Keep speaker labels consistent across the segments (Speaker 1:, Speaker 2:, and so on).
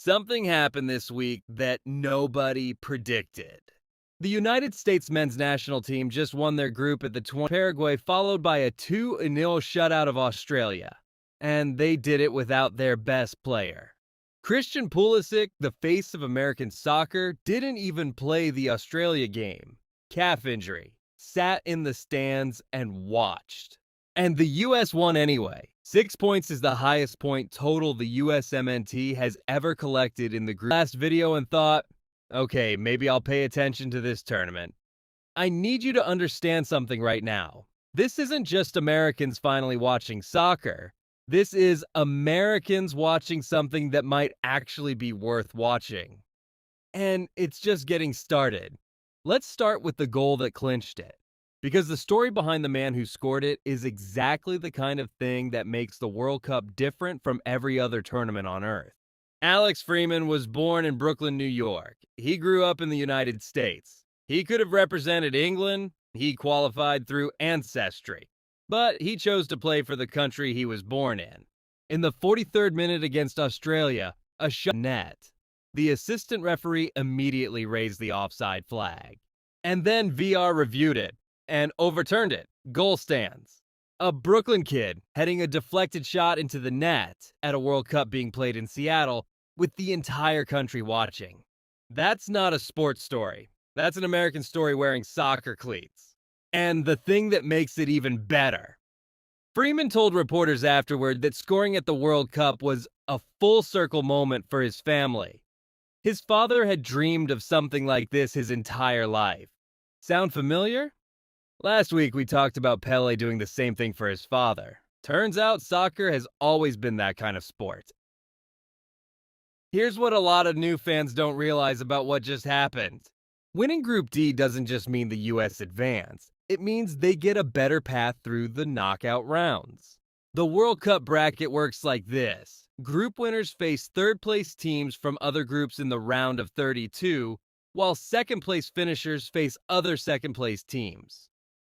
Speaker 1: Something happened this week that nobody predicted. The United States men's national team just won their group at the 20 Paraguay, followed by a 2-0 shutout of Australia. And they did it without their best player. Christian Pulisic, the face of American soccer, didn't even play the Australia game. Calf injury. Sat in the stands and watched. And the US won anyway. 6 points is the highest point total the USMNT has ever collected in the group. Last video and thought, okay, maybe I'll pay attention to this tournament. I need you to understand something right now. This isn't just Americans finally watching soccer. This is Americans watching something that might actually be worth watching. And it's just getting started. Let's start with the goal that clinched it. Because the story behind the man who scored it is exactly the kind of thing that makes the World Cup different from every other tournament on Earth. Alex Freeman was born in Brooklyn, New York. He grew up in the United States. He could have represented England. He qualified through ancestry. But he chose to play for the country he was born in. In the 43rd minute against Australia, a shot net. The assistant referee immediately raised the offside flag. And then VR reviewed it and overturned it. Goal stands. A Brooklyn kid heading a deflected shot into the net at a World Cup being played in Seattle with the entire country watching. That's not a sports story. That's an American story wearing soccer cleats. And the thing that makes it even better. Freeman told reporters afterward that scoring at the World Cup was a full circle moment for his family. His father had dreamed of something like this his entire life. Sound familiar? Last week we talked about Pele doing the same thing for his father. Turns out soccer has always been that kind of sport. Here's what a lot of new fans don't realize about what just happened. Winning Group D doesn't just mean the US advance. It means they get a better path through the knockout rounds. The World Cup bracket works like this. Group winners face third-place teams from other groups in the round of 32, while second-place finishers face other second-place teams.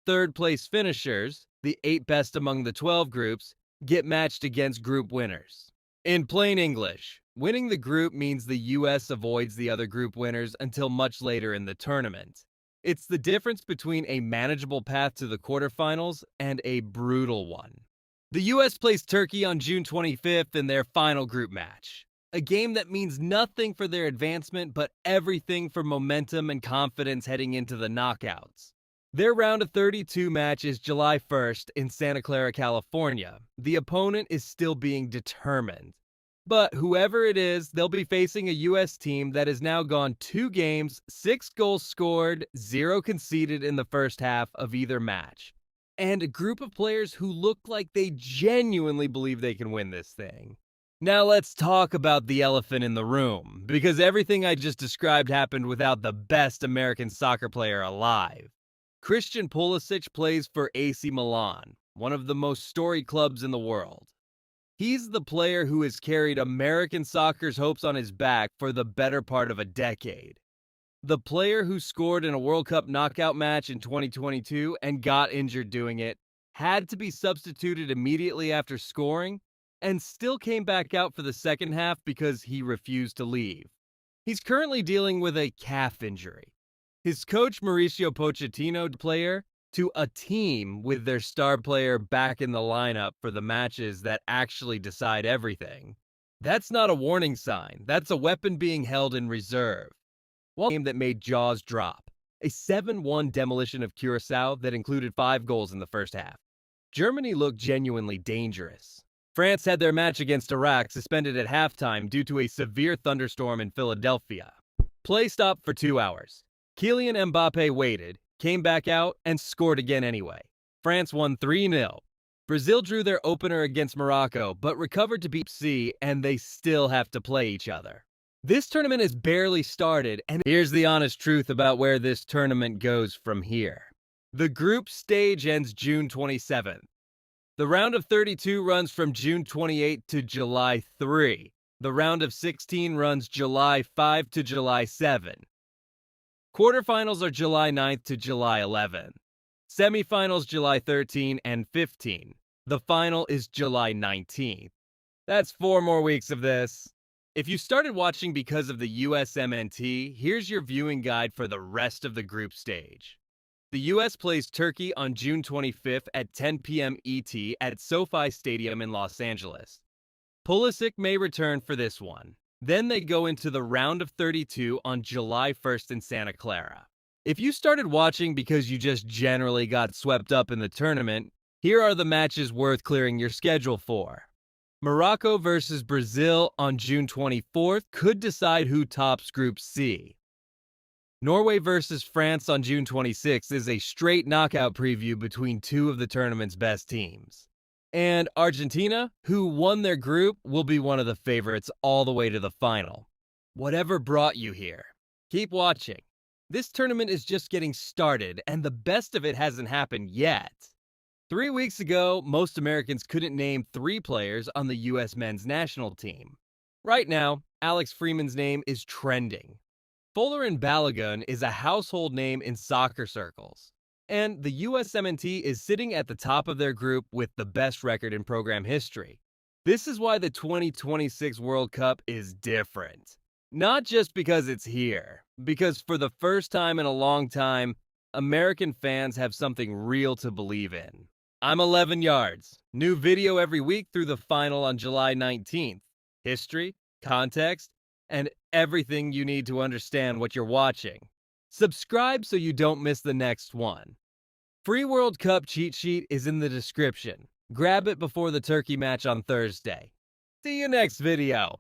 Speaker 1: Third-place finishers, the 8 best among the 12 groups, get matched against group winners. In plain English, winning the group means the US avoids the other group winners until much later in the tournament. It's the difference between a manageable path to the quarterfinals and a brutal one. The US plays Turkey on June 25th in their final group match. A game that means nothing for their advancement, but everything for momentum and confidence heading into the knockouts. Their round of 32 match is July 1st in Santa Clara, California. The opponent is still being determined. But whoever it is, they'll be facing a US team that has now gone 2 games, 6 goals scored, 0 conceded in the first half of either match. And a group of players who look like they genuinely believe they can win this thing. Now let's talk about the elephant in the room, because everything I just described happened without the best American soccer player alive. Christian Pulisic plays for AC Milan, one of the most storied clubs in the world. He's the player who has carried American soccer's hopes on his back for the better part of a decade. The player who scored in a World Cup knockout match in 2022 and got injured doing it had to be substituted immediately after scoring and still came back out for the second half because he refused to leave. He's currently dealing with a calf injury. His coach Mauricio Pochettino player to a team with their star player back in the lineup for the matches that actually decide everything. That's not a warning sign. That's a weapon being held in reserve. One game that made jaws drop. A 7-1 demolition of Curacao that included 5 goals in the first half. Germany looked genuinely dangerous. France had their match against Iraq suspended at halftime due to a severe thunderstorm in Philadelphia. Play stopped for 2 hours. Kylian Mbappe waited, came back out, and scored again anyway. France won 3-0. Brazil drew their opener against Morocco, but recovered to beat C, and they still have to play each other. This tournament has barely started, and here's the honest truth about where this tournament goes from here. The group stage ends June 27th. The round of 32 runs from June 28 to July 3. The round of 16 runs July 5 to July 7. Quarterfinals are July 9th to July 11th. Semifinals July 13 and 15. The final is July 19th. That's 4 more weeks of this. If you started watching because of the USMNT, here's your viewing guide for the rest of the group stage. The US plays Turkey on June 25th at 10 p.m. ET at SoFi Stadium in Los Angeles. Pulisic may return for this one. Then they go into the round of 32 on July 1st in Santa Clara. If you started watching because you just generally got swept up in the tournament, here are the matches worth clearing your schedule for. Morocco versus Brazil on June 24th could decide who tops Group C. Norway versus France on June 26th is a straight knockout preview between two of the tournament's best teams. And Argentina, who won their group, will be one of the favorites all the way to the final. Whatever brought you here, keep watching. This tournament is just getting started, and the best of it hasn't happened yet. 3 weeks ago, most Americans couldn't name 3 players on the U.S. men's national team. Right now, Alex Freeman's name is trending. Folarin Balogun is a household name in soccer circles. And the USMNT is sitting at the top of their group with the best record in program history. This is why the 2026 World Cup is different. Not just because it's here, because for the first time in a long time, American fans have something real to believe in. I'm 11 Yards. New video every week through the final on July 19th. History, context, and everything you need to understand what you're watching. Subscribe so you don't miss the next one. Free World Cup cheat sheet is in the description. Grab it before the Turkey match on Thursday. See you next video.